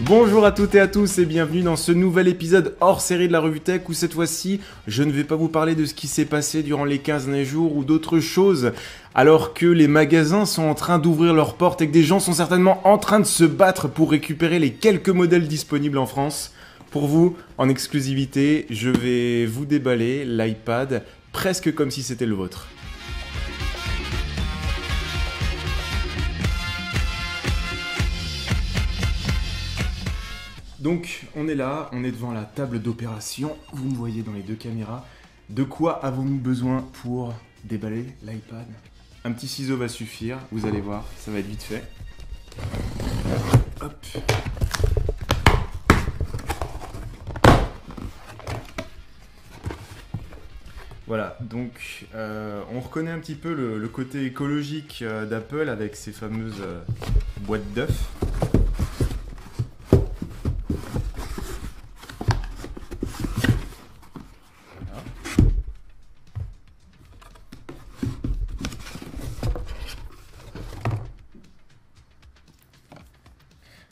Bonjour à toutes et à tous et bienvenue dans ce nouvel épisode hors série de la Revue Tech où cette fois-ci, je ne vais pas vous parler de ce qui s'est passé durant les 15 derniers jours ou d'autres choses, alors que les magasins sont en train d'ouvrir leurs portes et que des gens sont certainement en train de se battre pour récupérer les quelques modèles disponibles en France. Pour vous, en exclusivité, je vais vous déballer l'iPad presque comme si c'était le vôtre. Donc, on est là, on est devant la table d'opération, vous me voyez dans les deux caméras. De quoi avons-nous besoin pour déballer l'iPad? Un petit ciseau va suffire, vous allez voir, ça va être vite fait. Hop. Voilà, donc on reconnaît un petit peu le côté écologique d'Apple avec ces fameuses boîtes d'œufs.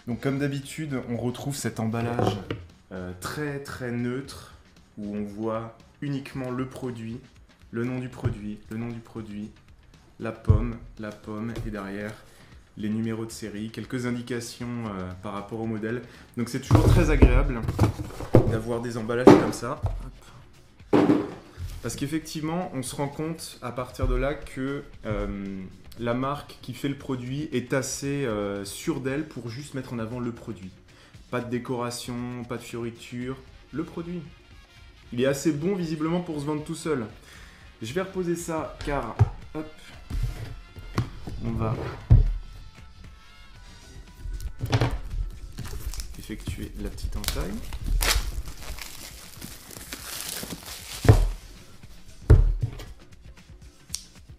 Donc comme d'habitude, on retrouve cet emballage très très neutre où on voit uniquement le produit, le nom du produit, la pomme et derrière les numéros de série, quelques indications par rapport au modèle. Donc c'est toujours très agréable d'avoir des emballages comme ça. Parce qu'effectivement, on se rend compte à partir de là que la marque qui fait le produit est assez sûre d'elle pour juste mettre en avant le produit. Pas de décoration, pas de fioriture, le produit. Il est assez bon visiblement pour se vendre tout seul. Je vais reposer ça car, hop, on va effectuer la petite entaille.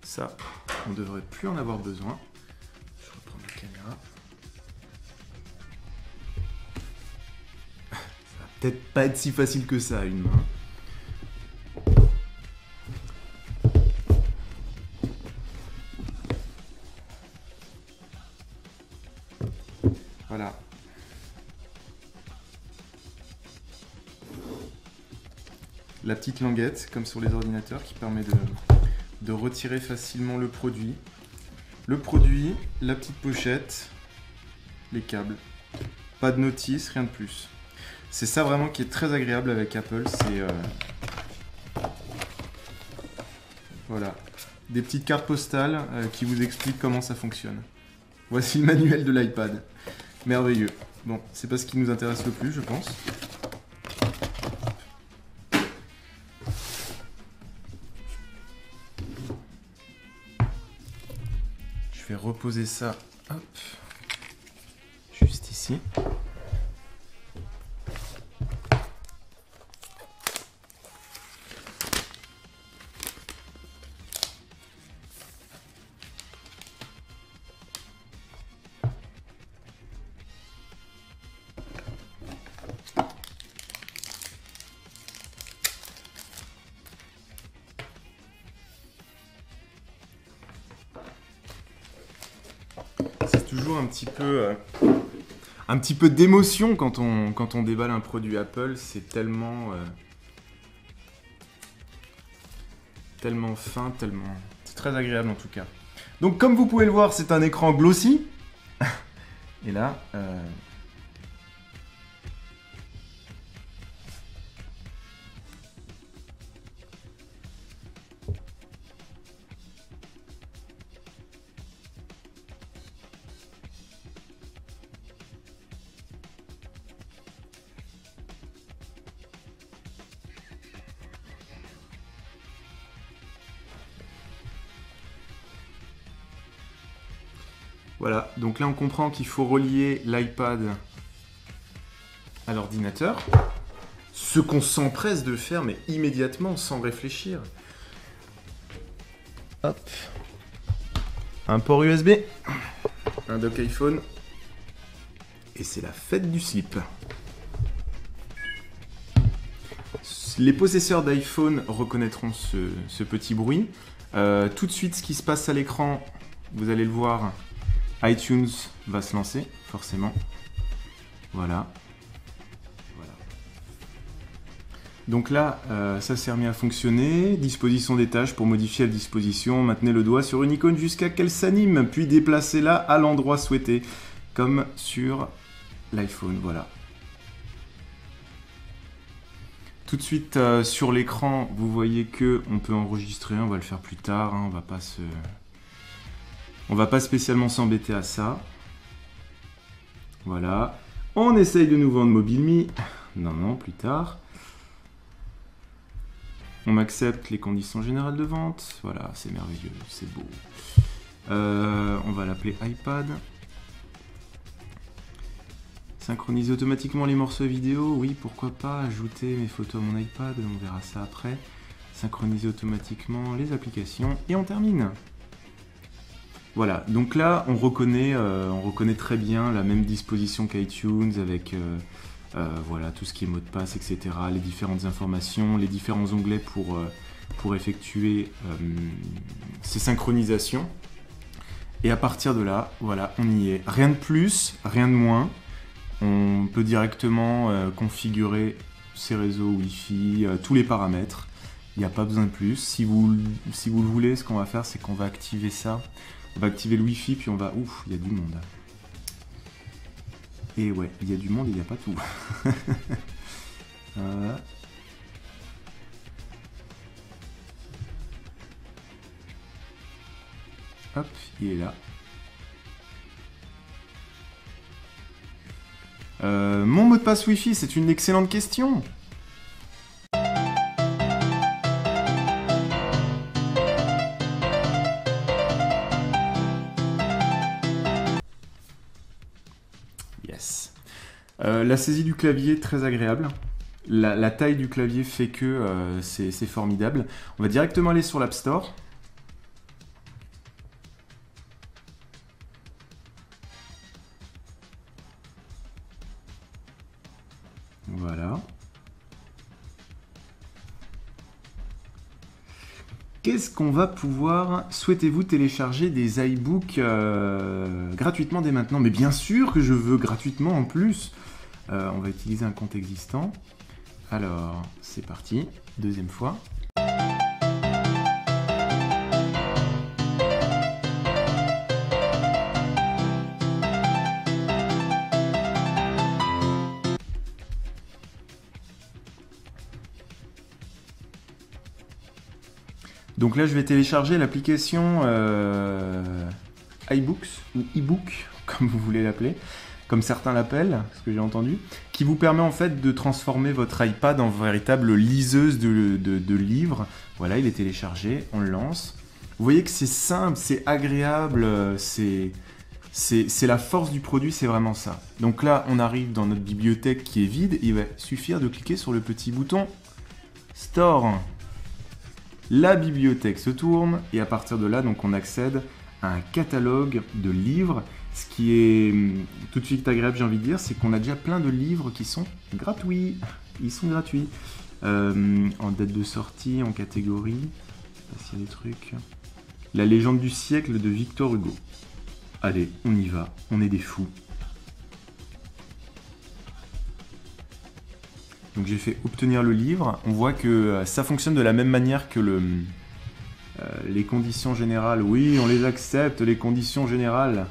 Ça, on ne devrait plus en avoir besoin. Je reprends la caméra. Ça va peut-être pas être si facile que ça à une main. Voilà. La petite languette, comme sur les ordinateurs, qui permet de retirer facilement le produit. Le produit, la petite pochette, les câbles. Pas de notice, rien de plus. C'est ça vraiment qui est très agréable avec Apple, c'est voilà, des petites cartes postales qui vous expliquent comment ça fonctionne. Voici le manuel de l'iPad. Merveilleux. Bon, c'est pas ce qui nous intéresse le plus, je pense. Je vais reposer ça, hop, juste ici. C'est toujours un petit peu d'émotion quand on déballe un produit Apple. C'est tellement fin, c'est très agréable en tout cas. Donc comme vous pouvez le voir, c'est un écran glossy. Et là, voilà, donc là on comprend qu'il faut relier l'iPad à l'ordinateur. Ce qu'on s'empresse de faire, mais immédiatement, sans réfléchir. Hop. Un port USB, un dock iPhone, et c'est la fête du slip. Les possesseurs d'iPhone reconnaîtront ce petit bruit. Tout de suite, ce qui se passe à l'écran, vous allez le voir, iTunes va se lancer, forcément. Voilà. Voilà. Donc là, ça s'est remis à fonctionner. Disposition des tâches pour modifier la disposition. Maintenez le doigt sur une icône jusqu'à qu'elle s'anime, puis déplacez-la à l'endroit souhaité, comme sur l'iPhone. Voilà. Tout de suite sur l'écran, vous voyez que on peut enregistrer. On va le faire plus tard. Hein, on va pas spécialement s'embêter à ça. Voilà. On essaye de nous vendre MobileMe. Non, plus tard. On accepte les conditions générales de vente. Voilà, c'est merveilleux, c'est beau. On va l'appeler iPad. Synchroniser automatiquement les morceaux vidéo. Oui, pourquoi pas. Ajouter mes photos à mon iPad. On verra ça après. Synchroniser automatiquement les applications. Et on termine. Voilà, donc là, on reconnaît très bien la même disposition qu'iTunes avec voilà, tout ce qui est mot de passe, etc. Les différentes informations, les différents onglets pour effectuer ces synchronisations. Et à partir de là, voilà, on y est. Rien de plus, rien de moins. On peut directement configurer ces réseaux Wi-Fi, tous les paramètres. Il n'y a pas besoin de plus. Si vous le voulez, ce qu'on va faire, c'est qu'on va activer ça. On va activer le Wi-Fi, puis on va... Ouf, il y a du monde. Et ouais, il y a du monde, il n'y a pas tout. Hop, il est là. Mon mot de passe Wi-Fi, c'est une excellente question. Yes. La saisie du clavier, très agréable. La taille du clavier fait que c'est formidable. On va directement aller sur l'App Store. Voilà. Qu'est-ce qu'on va pouvoir... Souhaitez-vous télécharger des iBooks gratuitement dès maintenant? Mais bien sûr que je veux gratuitement en plus. On va utiliser un compte existant. Alors, c'est parti. Deuxième fois. Donc là, je vais télécharger l'application iBooks, ou eBook, comme vous voulez l'appeler, comme certains l'appellent, ce que j'ai entendu, qui vous permet en fait de transformer votre iPad en véritable liseuse de livres. Voilà, il est téléchargé, on le lance. Vous voyez que c'est simple, c'est agréable, c'est la force du produit, c'est vraiment ça. Donc là, on arrive dans notre bibliothèque qui est vide, il va suffire de cliquer sur le petit bouton Store. La bibliothèque se tourne et à partir de là, donc, on accède à un catalogue de livres. Ce qui est tout de suite agréable, j'ai envie de dire, c'est qu'on a déjà plein de livres qui sont gratuits. Ils sont gratuits. En date de sortie, en catégorie. Je sais pas s'il y a des trucs. La légende du siècle de Victor Hugo. Allez, on y va. On est des fous. Donc j'ai fait obtenir le livre. On voit que ça fonctionne de la même manière que les conditions générales. Oui, on les accepte, les conditions générales.